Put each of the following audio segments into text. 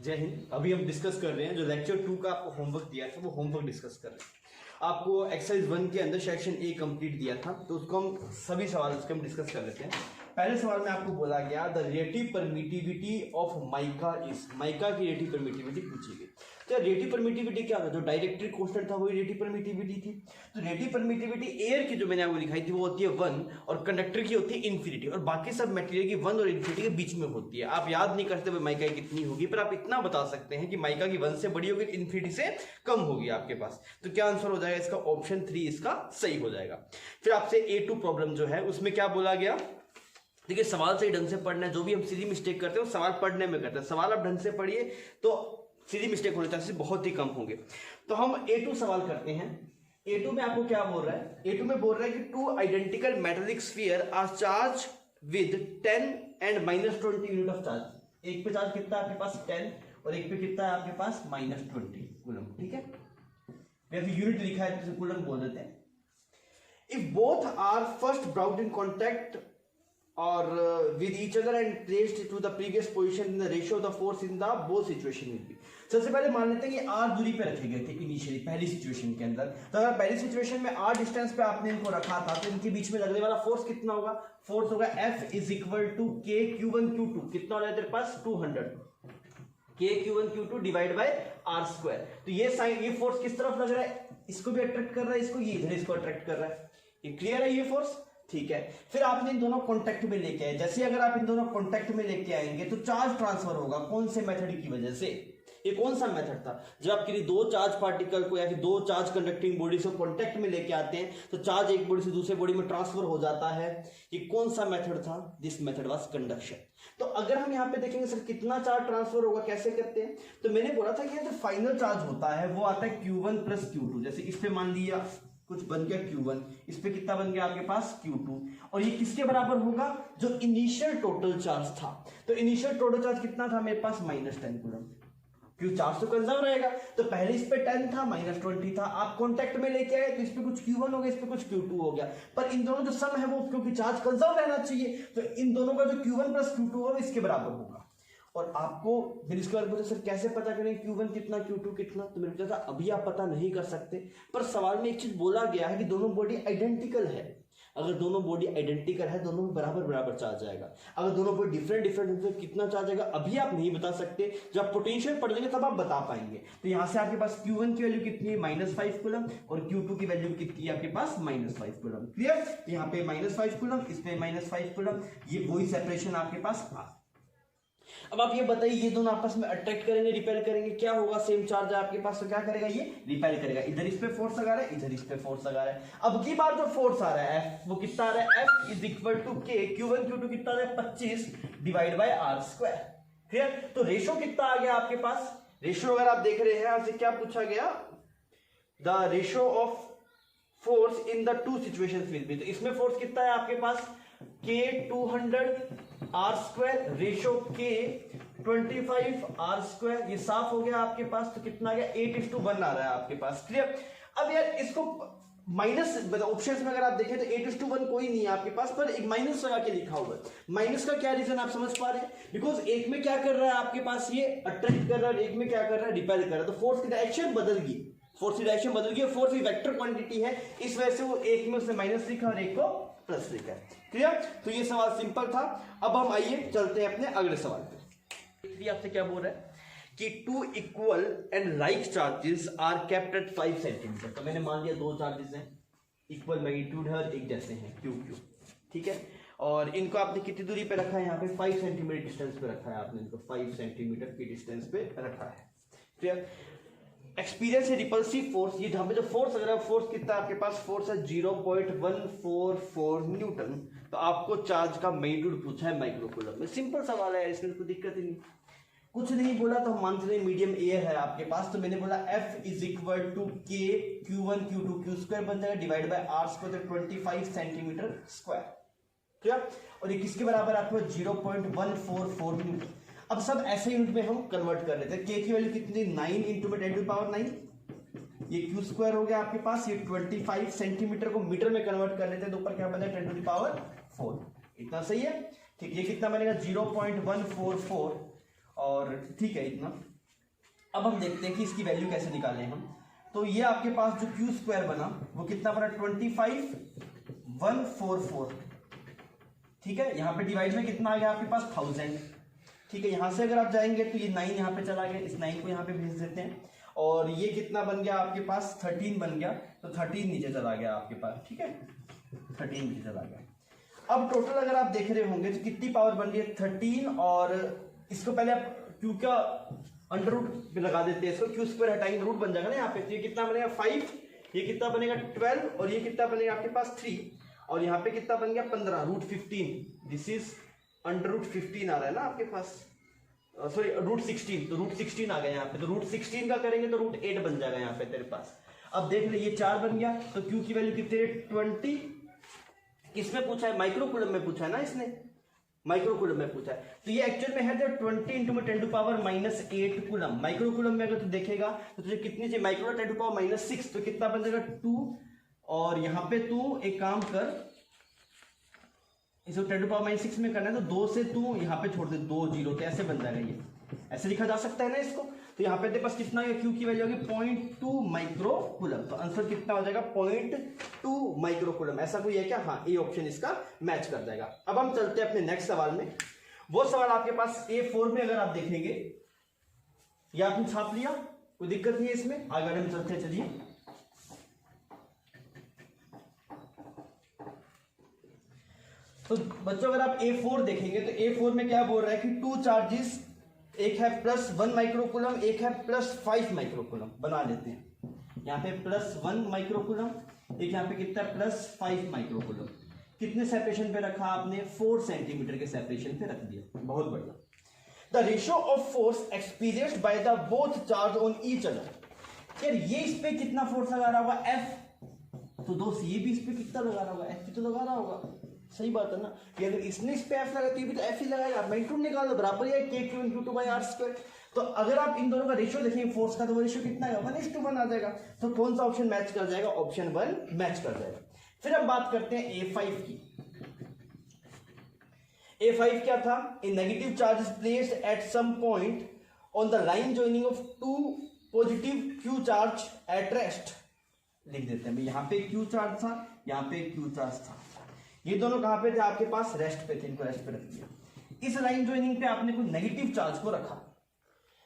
जय हिंद। अभी हम डिस्कस कर रहे हैं जो लेक्चर 2 का आपको होमवर्क दिया था, वो होमवर्क डिस्कस कर रहे हैं। आपको एक्सरसाइज 1 के अंदर सेक्शन ए कंप्लीट दिया था, तो उसको हम सभी सवाल उसके हम डिस्कस कर लेते हैं। पहले सवाल में आपको बोला गया the relative permittivity of mica is, mica की रिलेटिव परमिटिविटी पूछी गई। तो रिलेटिव परमिटिविटी क्या था? जो डायरेक्टरी कांस्टेंट था वही रिलेटिव परमिटिविटी थी। तो रिलेटिव परमिटिविटी एयर की जो मैंने आपको दिखाई थी वो होती है 1 और कंडक्टर की होती है इन्फिनिटी, और बाकी सब मटेरियल की 1 और इन्फिनिटी के बीच में होती है। आप याद नहीं करते माइका कितनी होगी, पर आप इतना बता सकते हैं कि माइका की 1 से बड़ी होगी, इन्फिनिटी से कम होगी आपके पास। तो क्या आंसर हो जाएगा इसका? ऑप्शन 3 इसका सही हो जाएगा। फिर आपसे A2 प्रॉब्लम जो है उसमें क्या बोला गया? देखिए सवाल सही ढंग से पढ़ना है। जो भी हम सीधी मिस्टेक करते हैं सवाल पढ़ने में करते हैं। सवाल आप ढंग से पढ़िए तो सीधी मिस्टेक होने चांसेस बहुत ही कम होंगे। तो हम A2 सवाल करते हैं। A2 में आपको क्या बोल रहा है? A2 में बोल रहा है कि two identical metallic sphere are charge with 10 and -20 unit of charge. एक पे चार्ज कितना है आपके पास? 10 और एक पे कितना है आपके पास? -20 कूलम। ठीक है, यूनिट लिखा है तो कूलम बोल देते हैं। If both are first brought in contact or with each other and placed to the previous position in the ratio of the force in the both situation will be। सबसे पहले मान लेते हैं कि r दूरी पे रखे गए थे इनिशियली पहली सिचुएशन के अंदर। तो अगर पहली सिचुएशन में r डिस्टेंस पे आपने इनको रखा था तो इनके बीच में लगने वाला फोर्स कितना होगा? फोर्स होगा F is equal to K Q1 Q2। कितना हो रहा है तेरे पास? 200 K Q1 Q2 divide by r square. तो ये साइन, ये फोर्स किस तरफ लग रहा है? इसको भी अट्रैक्ट कर रहा है, इसको, ये इधर इसको अट्रैक्ट कर रहा है। ये क्लियर है ये फोर्स? ठीक है। फिर आपने इन दोनों कॉन्टैक्ट में लेके आए। जैसे अगर आप इन दोनों कॉन्टैक्ट में लेके आएंगे तो चार्ज ट्रांसफर होगा। कौन से मेथड की वजह से? ये कौन सा मेथड था? जब आप किसी दो चार्ज पार्टिकल को या फिर दो चार्ज कंडक्टिंग बॉडी से कॉन्टैक्ट में लेके आते हैं तो चार्ज एक बॉडी से दूसरे बॉडी में ट्रांसफर हो जाता है। ये कौन सा मेथड था? This method was conduction. तो अगर हम यहाँ पे देखेंगे सर कितना चार्ज ट्रांसफर होगा, कैसे करते हैं, तो मैंने बोला था कि जो फाइनल चार्ज होता है वो आता है Q1 प्लस Q2। जैसे इस पे मान लिया कुछ बन गया Q1, इस पे कितना बन गया आपके पास? Q2, और ये किसके बराबर होगा? जो इनिशियल टोटल चार्ज था। तो इनिशियल टोटल चार्ज कितना था मेरे पास? -10 कूलम। क्यों? चार्ज तो कंजर्व रहेगा। तो पहले इस पे 10 था, -20 था। आप कॉन्टैक्ट में लेके आए तो इस पे कुछ Q1 हो गया, इस पे कुछ Q2 हो गया। पर इन दोनों जो सम है वो, क्योंकि चार्ज कंजर्व रहना चाहिए, तो इन दोनों का जो Q1 प्लस Q2 होगा इसके बराबर होगा। और आपको फिर इसके बाद बोले सर कैसे पता करें Q1 कितना Q2 कितना? तो मेरे को अभी आप पता नहीं कर सकते, पर सवाल में एक चीज बोला गया है कि दोनों बॉडी आइडेंटिकल है। अगर दोनों बॉडी आइडेंटिकल है, दोनों में बराबर बराबर चार्ज आएगा। अगर दोनों बॉडी डिफरेंट डिफरेंट है तो कितना चार्ज आएगा अभी आप नहीं बता सकते। जब आप पोटेंशियल पढ़ लेंगे तब आप बता पाएंगे। तो यहां से आपके पास Q1 की वैल्यू कितनी है? -5 कूलम, और Q2 की वैल्यू कितनी है आपके पास? -5 कूलम। क्लियर? यहाँ पे -5 कूलम, इस पे -5 कूलम, ये वही सेपरेशन आपके पास आ। अब आप ये बताइए, ये दोनों आपस में अट्रैक्ट करेंगे, रिपेल करेंगे, क्या होगा? सेम चार्ज है आपके पास तो क्या करेगा? ये रिपेल करेगा। इधर इस पे फोर्स लगा रहा है, इधर इस पे फोर्स लगा रहा है। अब की बार जो फोर्स आ रहा है F, वो कितना आ रहा है? F is equal to K Q1 Q2 कितना आ रहा है? 25 divide by r square. Clear? तो रेशो कितना आ गया आपके पास? रेशो अगर आप देख रहे हैं आपसे क्या पूछा गया? The ratio of force in the two situations will be. तो इसमें फोर्स कितना है आपके पास? K 200 r square ratio K 25 r square. ये साफ हो गया आपके पास। तो कितना आ गया? 8:1 आ रहा है आपके पास। क्लियर? अब यार इसको माइनस, ऑप्शंस में अगर आप देखें तो 8:1 कोई नहीं है आपके पास, पर एक माइनस लगा के लिखा हुआ है। माइनस का क्या रीजन आप समझ पा रहे हैं? बिकॉज एक में क्या कर रहा है आपके पास? ये अट्रैक्ट कर रहा है, एक में क्या कर रहा है? रिपेल कर रहा है। तो फोर्स की डायरेक्शन बदल गई, फोर्स की डायरेक्शन बदल गई। फोर्स एक वेक्टर क्वांटिटी है, इस वजह से वो एक में उसने माइनस लिखा और एक को प्लस लिखा है। क्लियर? तो ये सवाल सिंपल था। अब हम आइए चलते हैं अपने अगले सवाल पे। आपसे क्या बोल रहा है कि two equal and like charges are kept at 5 centimetre. तो मैंने मान लिया दो चार्जेस हैं, इक्वल मैग्नीट्यूड है, एक जैसे हैं Q Q। ठीक है, और इनको आपने कितनी दूरी पे रखा है? यहाँ पे 5 सेंटीमीटर डिस्टेंस पे रखा है आपने इनको, 5 सेंटीमीटर की डिस्टेंस पे रखा है। क्लियर? एक्सपीरियंस है रिपल्सिव फोर्स। ये जहां पे जो फोर्स अगर है, फोर्स कितना आपके पास? फोर्स है 0.144 न्यूटन। तो आपको चार्ज का मैग्नीट्यूड पूछा है माइक्रोकूलम में। सिंपल सवाल है, इसमें कोई दिक्कत ही नहीं। कुछ नहीं बोला तो हम मानते हैं मीडियम एयर है आपके पास। तो मैंने बोला F is equal to K Q1 Q2 Q square बन जाएगा डिवाइड बाय r स्क्वायर, तो 25 सेंटीमीटर स्क्वायर। क्लियर? और ये किसके बराबर आपको? 0.144 न्यूटन। अब सब ऐसे यूनिट में हम कन्वर्ट कर लेते हैं। K की वैल्यू कितनी? 9 इंटू में 10⁻⁹। ये Q स्क्वायर हो गया आपके पास। ये 25 सेंटीमीटर को मीटर में कन्वर्ट कर लेते हैं तो ऊपर क्या बनेगा? 10⁻⁴। इतना सही है? ठीक, ये कितना बनेगा? 0.144, और ठीक है इतना अब हम देखते हैं कि इसकी वैल्यू कैसे निकालें हम। तो ये आपके पास जो क्यू स्क्वायर बना वो कितना बना 25,144, ठीक है। यहाँ पे डिवाइड में कितना आ गया आपके पास 1000, ठीक है। यहाँ से अगर आप जाएंगे तो ये 9 यहाँ पे चला गया, इस 9 को यहाँ पे भेज देते हैं और ये कितना बन गया आपके पास 13 बन गया, तो 13 नीचे चला गया आपके पास, ठीक है, 13 नीचे चला गया। अब टोटल अगर आप देख रहे होंगे तो कितनी पावर बन रही है 13, और इसको पहले आप क्यू का अंडर रूट पे लगा देते हैं, इसको क्यू स्क्वायर हटाएंगे रूट बन जाएगा ना यहाँ पे, तो ये कितना बनेगा 5, ये कितना बनेगा 12 और ये कितना बनेगा आपके पास 3 और यहाँ पे कितना बन गया 15 root 15, this is under root 15 आ रहा है ना आपके पास, सॉरी रूट 16, तो रूट 16 आ गया यहाँ पे, तो रूट 16 का करेंगे तो रूट 8 बन जाएगा यहाँ पे तेरे पास। अब देख ले ये 4 बन गया, तो क्यू की वैल्यू कितनी है 20, किसमें पूछा है माइक्रो कूलम में पूछा है ना इसने, माइक्रो कूलम में पूछा है, तो ये एक्चुअल में है जो 20 इंटू में 10 to power -8 coulomb. Micro coulomb में अगर तू देखेगा तो तुझे कितनी चाहिए माइक्रो 10 टू पावर -6, तो कितना बन जाएगा 2, और यहाँ पे तू एक काम कर, इसको 10 टू पावर -6 में करना है तो 2 से तू यहाँ पे छोड़ दे 2 0, तो ऐसे बन जाएगा, ये ऐसे लिखा जा सकता है ना इसको। तो यहाँ पे तेरे पास कितना है क्यू की वैल्यू होगी 0.2 माइक्रो कूलम, तो आंसर कितना हो जाएगा 0.2 माइक्रो कूलम। ऐसा कोई है क्या? हाँ, ए ऑप्शन इसका मैच कर जाएगा। अब हम चलते हैं अपने नेक्स्ट सवाल में। वो सवाल आपके पास A4 में अगर आप देखेंगे, या आपने छाप लिया, कोई दिक्कत नहीं है इसमें, आगे हम चलते हैं, चलिए। तो बच्चों अगर आप A4 देखेंगे तो A4 में क्या बोल रहा है कि 2 चार्जेस, एक है +1 माइक्रोकूलम, एक है +5 माइक्रोकूलम, बना लेते हैं। यहाँ पे +1 माइक्रोकूलम, एक यहाँ पे कितना +5 माइक्रोकूलम। कितने सेपरेशन पे रखा आपने? 4 सेंटीमीटर के सेपरेशन पे रख दिया, बहुत बढ़िया। The ratio of force experienced by the both charge on each other. यार ये इस पे कितना फोर्स लगा रहा होगा? F, तो दोस्त ये भी इस पे कितना लगा रहा होगा? F पे तो लगा रहा होगा, सही बात है ना। कि अगर इसने इस पे F लगा तो ये भी तो F ही लगाएगा। मैग्नीट्यूड निकाल दो, बराबर है K3 × 2/r²। तो अगर आप इन दोनों का रेशियो देखेंगे फोर्स का, तो वो रेशियो कितना है 1:1 आ जाएगा। तो कौन सा ऑप्शन मैच कर जाएगा? ऑप्शन 1 मैच कर जाएगा। फिर हम बात करते हैं A5 की। A5 क्या था? A negative charge is placed at some point on the line joining of 2 positive Q charge at rest. लिख देते हैं, यहाँ पे Q चार्ज था, यहाँ पे Q चार्ज था। ये दोनों कहां पे थे? आपके पास रेस्ट पे थे, इनको रेस्ट पे रख दिया। इस लाइन ज्वाइनिंग पे आपने कोई नेगेटिव चार्ज को रखा।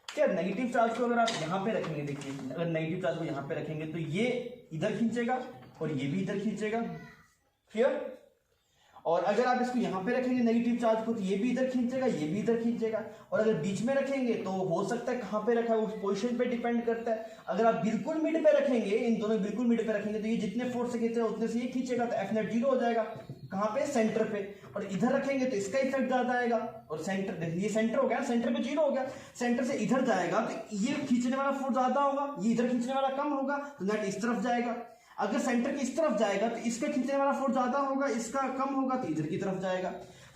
क्या नेगेटिव चार्ज को अगर आप यहां पे रखेंगे, देखिए अगर नेगेटिव चार्ज को यहां पे रखेंगे तो ये इधर खींचेगा और ये भी इधर खींचेगा, क्लियर। और अगर आप इसको यहां पे रखेंगे नेगेटिव चार्ज को, तो ये भी इधर खींचेगा, ये भी इधर खींचेगा। और अगर बीच में रखेंगे तो हो सकता है कहां पे रखा है उस पोजीशन पे डिपेंड करता है। अगर आप बिल्कुल मिड पे रखेंगे, इन दोनों बिल्कुल मिड पे रखेंगे, तो ये जितने फोर्स से खींचेगा उतने से ये खींचेगा, तो F नेट 0 हो जाएगा। कहां पे? सेंटर पे। और इधर रखेंगे तो इसका इफेक्ट ज्यादा आएगा, और सेंटर, ये सेंटर हो गया, सेंटर पे 0 हो गया। सेंटर से इधर जाएगा तो ये खींचने वाला फोर्स ज्यादा होगा, ये इधर खींचने वाला कम होगा, तो नेट इस तरफ जाएगा। अगर सेंटर की इस तरफ जाएगा तो इसका खींचने वाला फोर्स ज्यादा होगा, इसका कम होगा, तो इधर की तरफ जाएगा।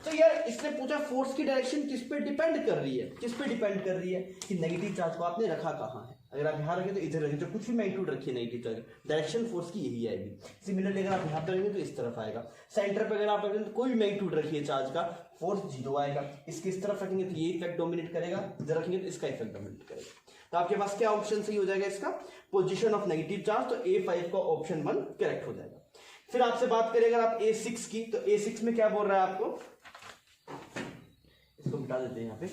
तो यार इसने पूछा फोर्स की डायरेक्शन किस पे डिपेंड कर रही है? किस पे डिपेंड कर रही है कि नेगेटिव चार्ज को आपने रखा कहाँ है। अगर आप यहाँ रखें तो इधर रखें, तो कुछ भी मैग्नीट्यूड रखिए नेगेटिव चार्ज, डायरेक्शन फोर्स की यही आएगी। सिमिलरली अगर आप यहाँ पे रखेंगे तो इस तरफ आएगा। सेंटर पे अगर आप रखेंगे तो कोई भी मैग्नीट्यूड रखिए चार्ज का, फोर्स 0 आएगा। इसके इस तरफ रखेंगे तो ये इफेक्ट डोमिनेट करेगा, इधर रखेंगे तो इसका इफेक्ट डोमिनेट करेगा। तो आपके पास क्या ऑप्शन सही हो जाएगा इसका? पोजीशन ऑफ नेगेटिव चार्ज, तो A5 का ऑप्शन 1 करेक्ट हो जाएगा। फिर आपसे बात करें अगर आप A6 की, तो A6 में क्या बोल रहा है आपको? इसको मिटा देते हैं यहाँ पे।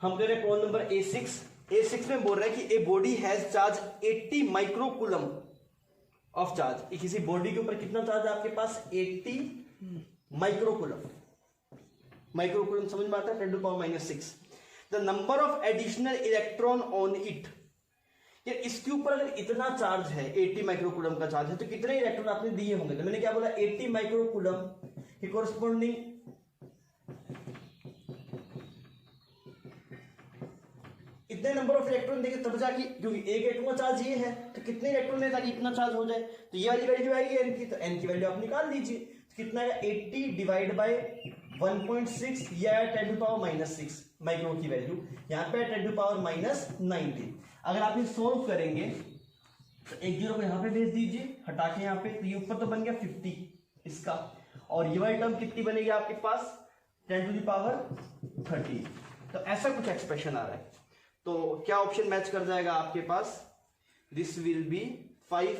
हम कह रहे हैं प्रॉब्लम नंबर A6। A6 में बोल रहा है कि a body has charge 80 microcoulomb of charge. किसी बॉडी के ऊपर कितना चार्ज है आपके पास? 80 माइक्रोकूलम। माइक्रोकूलम समझ में आता है? 10⁻⁻⁶। The number of additional electron on it. यार इसके ऊपर अगर इतना चार्ज है, 80 माइक्रोकूलम का चार्ज है, तो कितने इलेक्ट्रॉन आपने दिए होंगे? तो मैंने क्या बोला? 80 माइक्रोकूलम के कोरस्पोंडिंग इतने नंबर ऑफ इलेक्ट्रॉन देंगे तब जाके, क्योंकि एक एटम का चार्ज ये है, तो कितने इलेक्ट्रॉन है ताकि इतना चार्ज हो जाए? तो ये वाली वैल्यू आएगी n की, तो n की वैल्यू आप निकाल लीजिए। तो कितना है? 80 डिवाइड बाय 1.6, या 10⁻⁻⁶ माइक्रो की वैल्यू, यहाँ पे 10⁻⁻⁹। अगर आप ये सोल्व करेंगे तो एक 0 को यहाँ पे भेज दीजिए, हटा के यहाँ पे, तो ये ऊपर तो बन गया 50 इसका, और ये वाली टर्म कितनी बनेगी आपके पास? 10 टू द पावर 13। तो ऐसा कुछ एक्सप्रेशन आ रहा है। तो क्या ऑप्शन मैच कर जाएगा आपके पास? दिस विल बी 5,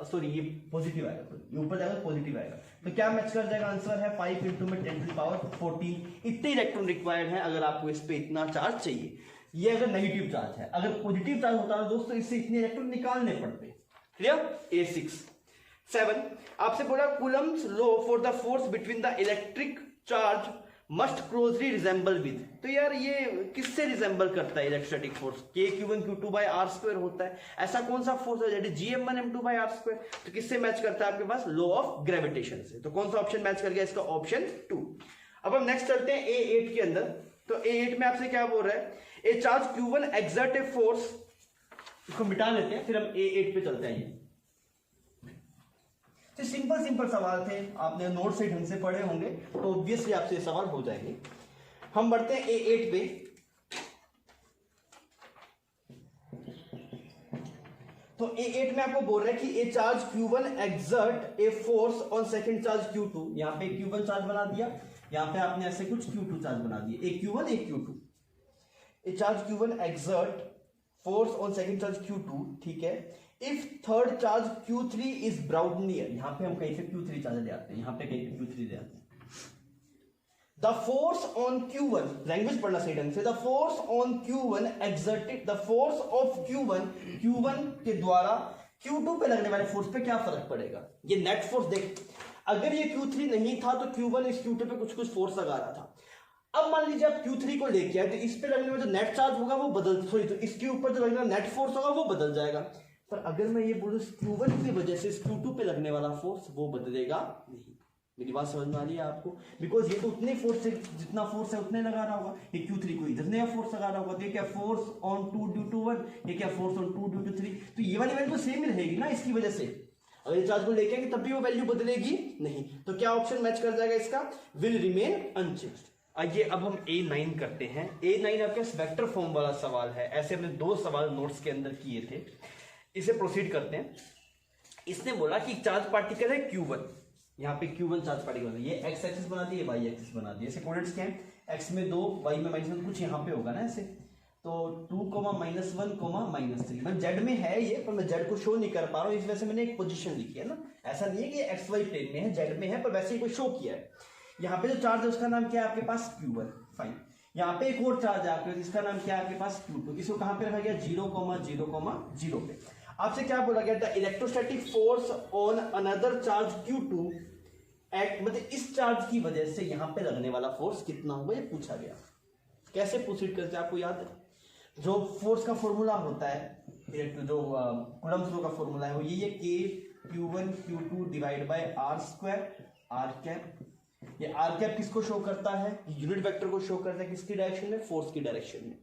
सॉरी ये पॉजिटिव आएगा, तो ये ऊपर जाएगा पॉजिटिव आएगा। तो क्या मैच कर जाएगा? आंसर है 5 इंटू में 10 टू द पावर 14। इतने इलेक्ट्रॉन रिक्वायर्ड है अगर आपको इस पे इतना चार्ज चाहिए। ये अगर नेगेटिव चार्ज है, अगर पॉजिटिव चार्ज होता है दोस्तों इससे इतने इलेक्ट्रॉन निकालने पड़ते। क्लियर? A6। 7 आपसे बोला coulomb's law for the force between the electric charge must closely resemble with. तो यार ये किससे रिजेंबल करता है? Electrostatic force K Q1 Q2 by R square होता है। ऐसा कौन सा फोर्स है जो GM1 M2 bye R square? तो किससे मैच करता है आपके पास? लॉ ऑफ ग्रेविटेशन से। तो कौन सा ऑप्शन मैच कर गया? इसका ऑप्शन 2। अब हम नेक्स्ट चलते हैं A8 के अंदर। तो A8 में आपसे क्या बोल रहा है? ए charge Q1 exert a force, इसको मिटा लेते हैं फिर हम A8 पे चलते हैं। ये सिंपल सवाल थे, आपने नोट से ढंग से पढ़े होंगे तो ऑब्वियसली आपसे सवाल हो जाएंगे। हम बढ़ते हैं A8 पे। तो A8 में आपको बोल रहा है कि ए charge Q1 exert a force on second charge Q2। यहां पे Q1 चार्ज बना दिया, यहां पे आपने ऐसे कुछ Q2 चार्ज बना दिया, एक Q1 एक Q2। A charge Q1 exert force on second charge Q2, ठीक है। If third charge Q3 is brought near, यहां पे हम कहीं से Q3 चार्ज ले आते हैं, यहां पे कहीं पे Q3 ले आते हैं। The force on Q1, language पढ़ना सही ढंग से, the force on Q1 exerted, the force of Q1 के द्वारा Q2 पे लगने वाले फोर्स पे क्या फर्क पड़ेगा? ये नेट फोर्स देख, अगर ये Q3 नहीं था तो Q1 इस Q2 पे कुछ फोर्स लगा रहा था। अब मान लीजिए आप Q3 को लेके आए तो इस पे लगने में जो नेट चार्ज होगा वो बदल, सॉरी तो इसके ऊपर जो लगने वाला नेट फोर्स होगा वो बदल जाएगा। पर अगर मैं ये बोलूं Q1 की वजह से इस Q2 पे लगने वाला फोर्स वो बदलेगा नहीं। मेरी बात समझ में आ रही है आपको? बिकॉज ये तो उतने फोर्स से, जितना फोर्स है उतने लगा रहा होगा। ये Q3 को इधर नया फोर्स लगा रहा होगा, तो ये क्या फोर्स ऑन 2 ड्यू टू 1, ये क्या फोर्स ऑन 2 ड्यू टू 3। तो ये वाली वैल्यू तो सेम ही रहेगी ना इसकी वजह से। अगर ये चार्ज को लेके आएंगे तब भी वो वैल्यू बदलेगी नहीं। तो क्या ऑप्शन मैच कर जाएगा इसका? Will remain unchanged. आइए अब हम A9 करते हैं। A9 आपके वेक्टर फॉर्म वाला सवाल है। ऐसे हमने 2 सवाल नोट्स के अंदर किए थे। इसे प्रोसीड करते हैं। इसने बोला कि चार्ज पार्टिकल है Q1, यहाँ पे Q1 चार्ज पार्टिकल है, ये x एक्सिस बना दी, ये y एक्सिस बना दी। ऐसे कोऑर्डिनेट्स क्या हैं? x में 2, y में -1, कुछ यहाँ पे होगा ना ऐसे। तो 2, -1, -3, मतलब z में है ये, पर मैं z को शो नहीं कर पा रहा हूँ, इस वजह से मैंने एक पोजीशन लिखी है ना। ऐसा नहीं है कि एक्स वाई प्लेन में है, z में है, पर वैसे ही कोई शो किया है। यहाँ पे जो चार्ज है उसका नाम क्या है आपके पास? Q1। फाइन। यहाँ पे एक और चार्ज है आपके पास, इसका नाम क्या है आपके पास? Q2। इसको कहाँ पे रखा गया? 0,0,0 पे। आपसे क्या बोला गया था? Electrostatic force on another charge Q2 at, मतलब इस चार्ज की वजह से यहाँ पे लगने वाला फोर्स कितना होगा ये पूछा गया। कैसे प्रोसीड करते हैं आपको याद है? जो फोर्स का फॉर्मूला होता है, जो कूलम्ब्स लॉ का फॉर्मूला है वो ये K Q1 Q2 divide by R square R cap. ये R कैप किसको शो करता है? यूनिट वेक्टर को शो करता है, किसकी डायरेक्शन में? फोर्स की डायरेक्शन में।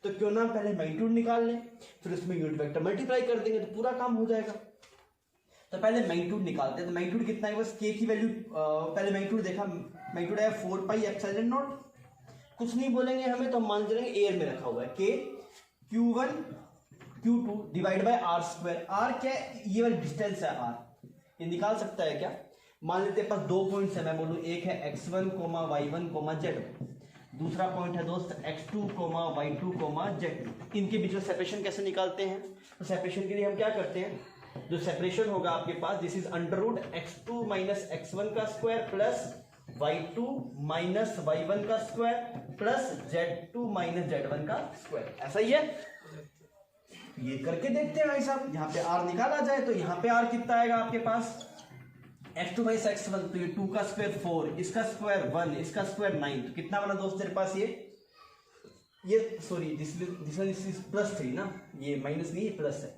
तो क्यों ना पहले मैग्नीट्यूड निकाल लें, फिर उसमें यूनिट वेक्टर मल्टीप्लाई कर देंगे तो पूरा काम हो जाएगा। तो पहले मैग्नीट्यूड निकालते हैं। तो मैग्नीट्यूड कितना है? बस K की वैल्यू, पहले मैग्नीट्यूड देखा, मैग्नीट्यूड है 4 पाई एप्सिलॉन नॉट। कुछ नहीं बोलेंगे हमें, तो हम मान लेंगे एयर में रखा हुआ है K Q1 Q2 divide by R square. R क्या है? ये वाली डिस्टेंस है R, ये निकाल सकता है क्या? मान लेते हैं पास 2 पॉइंट्स है, मैं बोलूं एक है x1, y1, z1, दूसरा पॉइंट है दोस्त x2, y2, z2। इनके बीच में सेपरेशन कैसे निकालते हैं? तो सेपरेशन के लिए हम क्या करते हैं? जो सेपरेशन होगा आपके पास, this is under root x2 minus x1 का square plus y2 minus y1 का square plus z2 minus z1 का स्क्वायर। ऐसा ही है, ये करके देखते हैं भाई साहब। यहाँ पे r निकाला जाए तो यहाँ पे r कितना आएगा आपके पास? x2 माइनस x1, तो ये 2 का स्क्वायर 4, इसका स्क्वायर 1, इसका स्क्वायर 9। तो कितना बना दोस्त तेरे पास? ये सॉरी दिस इज +3 ना, ये माइनस नहीं, ये प्लस है।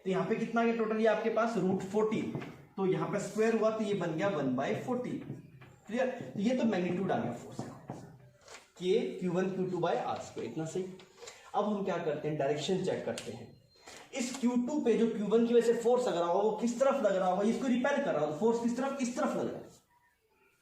तो यहाँ पे कितना है टोटल? ये आपके पास √40। तो यहाँ पे स्क्वायर हुआ तो ये बन गया 1/40। क्लियर? तो ये तो मैग्नीट्यूड आ गया फोर्स का, K Q1 Q2 by R square. इतना सही। अब हम क्या करते हैं? डायरेक्शन चेक करते हैं। इस Q2 पे जो Q1 की वजह से फोर्स लग रहा होगा वो किस तरफ लग रहा होगा? इसको रिपेल कर रहा होगा, फोर्स किस तरफ? इस तरफ लग रहा है।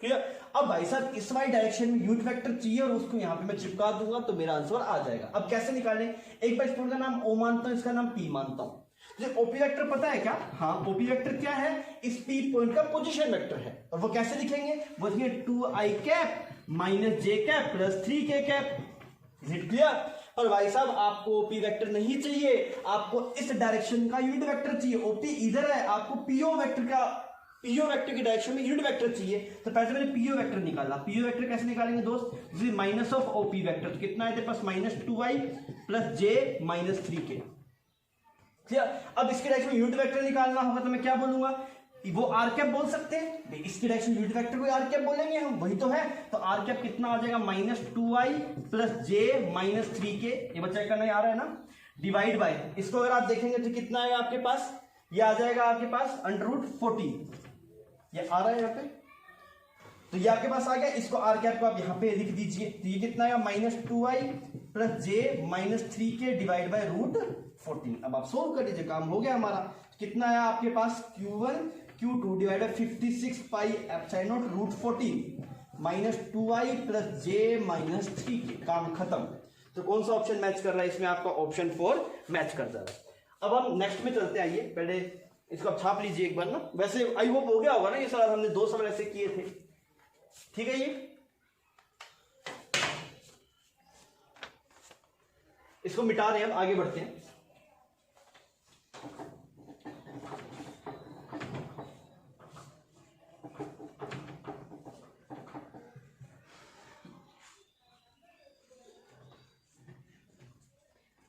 क्लियर? अब भाई साहब इस वाई डायरेक्शन में यूनिट वेक्टर चाहिए और उसको यहां पे मैं चिपका दूंगा तो मेरा आंसर आ जाएगा। अब कैसे निकालें? एक बार इस पॉइंट का नाम O मानता हूं, इसका नाम P मानता हूं। जो ओपी वेक्टर पता है क्या? हाँ, ओपी वेक्टर क्या है? इस पी पॉइंट का पोजीशन वेक्टर है। और वो कैसे लिखेंगे? वो लिखेंगे 2i cap minus J cap plus 3k cap. Is it clear? और भाई साहब आपको ओपी वेक्टर नहीं चाहिए, आपको इस डायरेक्शन का यूनिट वेक्टर चाहिए। ओपी इधर है, आपको पीओ वेक्टर की डायरेक्शन में यूनिट वेक्टर चाहिए। तो पहले मैंने पीओ वेक्टर निकाला। पीओ वेक्टर कैसे निकालेंगे दोस्त? माइनस ऑफ ओपी वेक्टर, तो कितना है तेरे पास? -2i प्लस जे माइनस 3k। अब इसके डायरेक्शन में यूनिट वेक्टर निकालना होगा तो मैं क्या बोलूंगा? वो आर कैप बोल सकते हैं। इसकी डायरेक्शन यूनिट वेक्टर को आर कैप बोलेंगे हम, वही तो है। तो आर कैप कितना आ जाएगा? -2i प्लस जे माइनस 3k। ये बच्चा करना आ रहा है ना, डिवाइड बाय, इसको अगर आप देखेंगे तो कितना आएगा आपके पास? ये आ जाएगा आपके पास √14। ये आ रहा है यहाँ पे, तो ये आपके पास आ गया। इसको आर कैप को आप यहाँ पे लिख दीजिए। तो ये कितना आएगा? -2i plus J minus 3k divide by √14। अब आप सोल्व कर लीजिए, काम हो गया हमारा। कितना आया आपके पास? Q1 Q2 divide bye 56 pi epsilon not √14 -2i plus J minus 3k। काम खत्म। तो कौन सा ऑप्शन मैच कर रहा है इसमें? आपका ऑप्शन 4 मैच कर रहा है। अब हम नेक्स्ट में चलते आइए, पहले इसको आप छाप लीजिए एक बार ना। वैसे आई होप हो गया होगा ना ये सवाल, हमने 2 सवाल ऐसे किए थे, ठीक है। ये इसको मिटा रहे हैं, अब आगे बढ़ते हैं।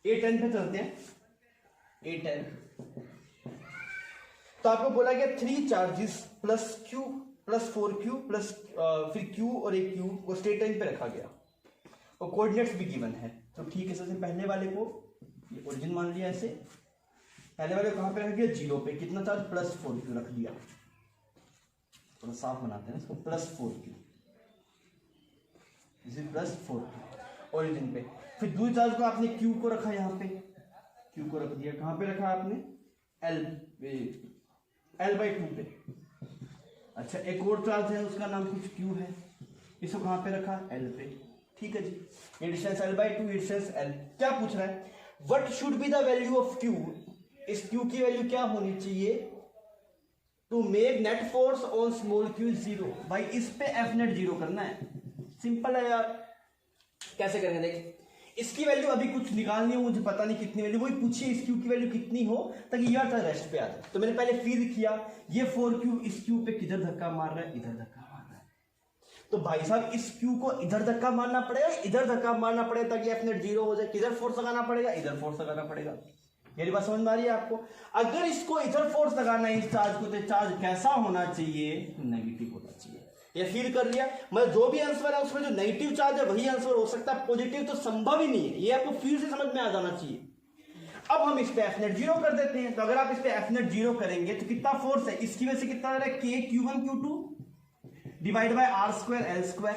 A10 पे चलते हैं। A10 तो आपको बोला गया 3 charges plus Q plus 4Q plus फिर Q और एक Q को स्टेट टाइम पे रखा गया और कोऑर्डिनेट्स भी गिवन है। तो ठीक है, सबसे पहले वाले को ये ओरिजिन मान लिया ऐसे। पहले वाले को कहां पे रख दिया? 0 पे। कितना चार्ज? प्लस 4Q रख दिया। थोड़ा साफ बनाते हैं इसको, प्लस 4Q, इसे प्लस 4Q ओरिजिन पे। फिर दूसरे चार्ज को आपने Q को रखा यहाँ पे, Q को रख दिया। कहां पे रखा आपने? L/2 पे। अच्छा, एक और चार्ज है उसका नाम कुछ Q है, इसको कहां पे रखा? L पे। ठीक है जी, ये डिस्टेंस L/2, डिस्टेंस L। क्या पूछ रहा है? What should be the value of Q? इस Q की वैल्यू क्या होनी चाहिए to make net force on small q 0? भाई इस पे F नेट 0 करना है। सिंपल है यार, कैसे करेंगे? देखिए, इसकी वैल्यू अभी कुछ निकालनी हो, मुझे पता नहीं कितनी वैल्यू, वही पूछिए इस Q की वैल्यू कितनी हो ताकि यार रेस्ट पे आ जाए। तो मैंने पहले फील किया, ये 4Q इस Q पे किधर धक्का मार रहा है? इधर धक्का मार रहा है। तो भाई साहब इस Q को इधर धक्का मारना पड़ेगा, इधर धक्का मारना पड़ेगा ताकि F नेट 0 हो जाए। किधर फोर्स लगाना पड़ेगा? इधर फोर्स लगाना पड़ेगा। मेरी बात समझ में आ रही है आपको? अगर इसको इधर फोर्स लगाना है इस चार्ज को, तो चार्ज कैसा होना चाहिए? नेगेटिव होना चाहिए। ये फील कर लिया? मतलब जो भी आंसर है उसमें जो नेगेटिव चार्ज है वही आंसर हो सकता है, पॉजिटिव तो संभव ही नहीं है। ये आपको फील से समझ में आ जाना चाहिए। अब हम इस पे F नेट 0 कर देते हैं। तो अगर आप इस पे F नेट 0 करेंगे तो कितना फोर्स है? इसकी वजह से कितना आ रहा है? K Q1 Q2 divide bye R² L²।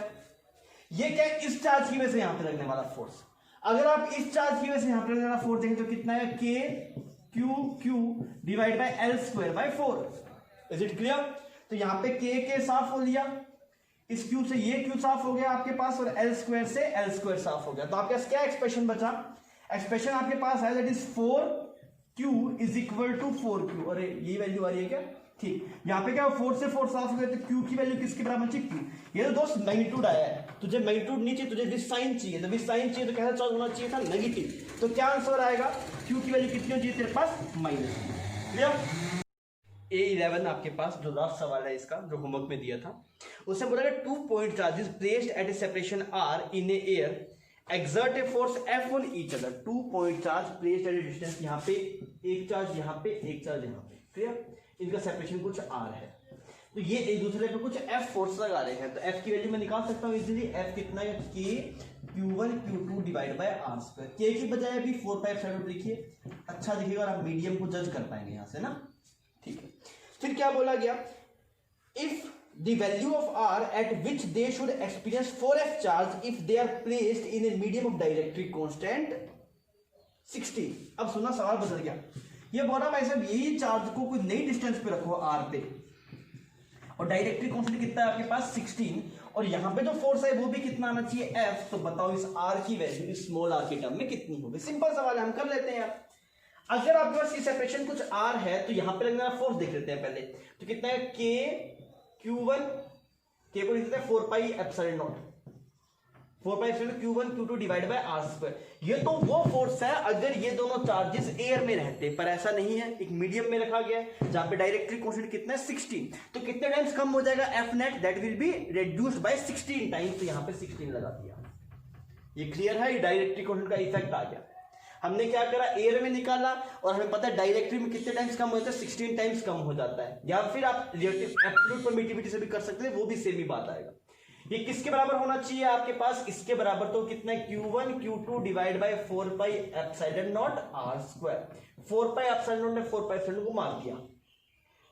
ये क्या है? इस चार्ज की वजह से यहां पे लगने वाला फोर्स। अगर आप इस चार्ज की वजह से यहां पे लगने वाला फोर्स देखें तो कितना है? K Q divide by L²/4। Is it clear? तो यहां पे K साफ हो लिया, इस Q से ये Q साफ हो गया आपके पास, और L² से L² साफ हो गया। तो आपके पास क्या एक्सप्रेशन बचा? एक्सप्रेशन आपके पास है that is 4Q is equal to 4Q। अरे ये वैल्यू आ रही है क्या? ठीक, यहाँ पे क्या 4 से 4 साफ हो गया, तो Q की वैल्यू किसके बराबर चाहिए? Q। ये तो दोस्त मैग्नीट्यूड आया है, तुझे मैग्नीट्यूड नहीं चाहिए, तुझे विद साइन चाहिए। तो विद साइन चाहिए तो कैसा चार्ज होना चाहिए था? नेगेटिव। तो क्या आंसर आएगा? Q की वैल्यू कितनी होनी चाहिए तेरे पास? -। क्लियर? A11 आपके पास जो लास्ट सवाल है इसका, जो होमवर्क में दिया था, उससे बोला गया 2 point charges placed at A separation R in A air exert a force F on each other। 2 point charge placed at A distance, यहाँ पे एक चार्ज, यहाँ पे एक चार्ज, यहाँ पे। क्लियर? इनका सेपरेशन कुछ R है, तो ये एक दूसरे पे कुछ F फोर्स लगा रहे हैं। तो F की वैल्यू मैं निकाल सकता हूँ इजीली। F कितना है? K Q1 Q2 divide bye R²। K की बजाय अभी 4π लिखिए, अच्छा दिखेगा और आप मीडियम को जज कर पाएंगे यहाँ से ना। ठीक है, फिर क्या बोला गया? If the value of R at which they should experience 4F charge if they are placed in a medium of dielectric constant 60। अब सुना, सवाल बदल गया। ये बोला भाई साहब यही चार्ज को कोई नई डिस्टेंस पे रखो R पे, और डाइलेक्ट्रिक कांस्टेंट कितना है आपके पास? 16, और यहां पे जो फोर्स है वो भी कितना आना चाहिए? F। तो बताओ इस R की वैल्यू इस स्मॉल r के टर्म में कितनी होगी? सिंपल सवाल है, हम कर लेते हैं यार। अगर आपके पास ये सेपरेशन कुछ आर है तो यहां पे लगना फोर्स देख लेते हैं पहले। तो कितना है के Q1, के को लिख देते हैं 4 pi epsilon naught, 4 pi epsilon Q1 Q2 divide by R square. ये तो वो फोर्स है अगर ये दोनों चार्जेस एयर में रहते, पर ऐसा नहीं है, एक मीडियम में रखा गया है जहां पे डायरेक्टली कांस्टेंट कितना है 16। तो कितने टाइम्स कम हो जाएगा F net, that will be reduced by 16 times. तो यहां पे 16 लगा दिया। ये क्लियर है, ये डायरेक्टली कांस्टेंट का इफेक्ट आ गया। हमने क्या करा, एयर में निकाला और हमें पता है डायरेक्टली में कितने टाइम्स कम हो जाता है, 16 टाइम्स कम हो जाता है। या फिर आप रिलेटिव एब्सोल्यूट परमिटिविटी से भी कर सकते हैं, वो भी सेम ही बात आएगा। ये किसके बराबर होना चाहिए आपके पास, इसके बराबर। तो कितना है Q1 Q2 divide by 4 pi epsilon naught R square. 4 pi epsilon naught ने 4 पाई एप्सिलॉन को मार दिया,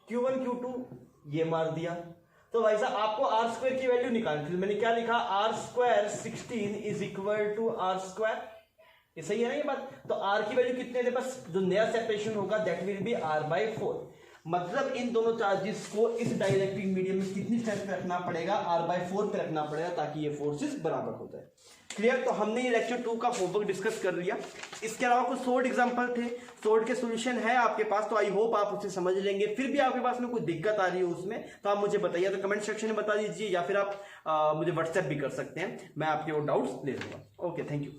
Q1 Q2 ये मार दिया। तो भाई साहब आपको आर स्क्वायर की वैल्यू निकालनी थी, मैंने क्या लिखा, R square 16 is equal to R square. ये सही है ना ये बात। तो आर की वैल्यू कितने थे, बस जो नया सेपरेशन होगा that will be R by 4। मतलब इन दोनों चार्जेस को इस डाइलेक्ट्रिक मीडियम में कितनी स्ट्रेंथ पे रखना पड़ेगा, आर बाय 4 पे रखना पड़ेगा ताकि ये फोर्सेस बराबर हो जाए। क्लियर। तो हमने ये लेक्चर 2 का होमवर्क डिस्कस कर लिया। इसके अलावा कुछ शॉर्ट एग्जांपल थे, शॉर्ट के सॉल्यूशन है आपके पास, तो आई होप आप उसे समझ लेंगे। फिर भी आपके पास में कोई दिक्कत आ रही है उसमें तो आप मुझे बताइए, तो कमेंट सेक्शन में बता दीजिए, या फिर आप मुझे व्हाट्सएप भी कर सकते हैं, मैं आपके वो डाउट्स ले लूंगा। Okay, thank you.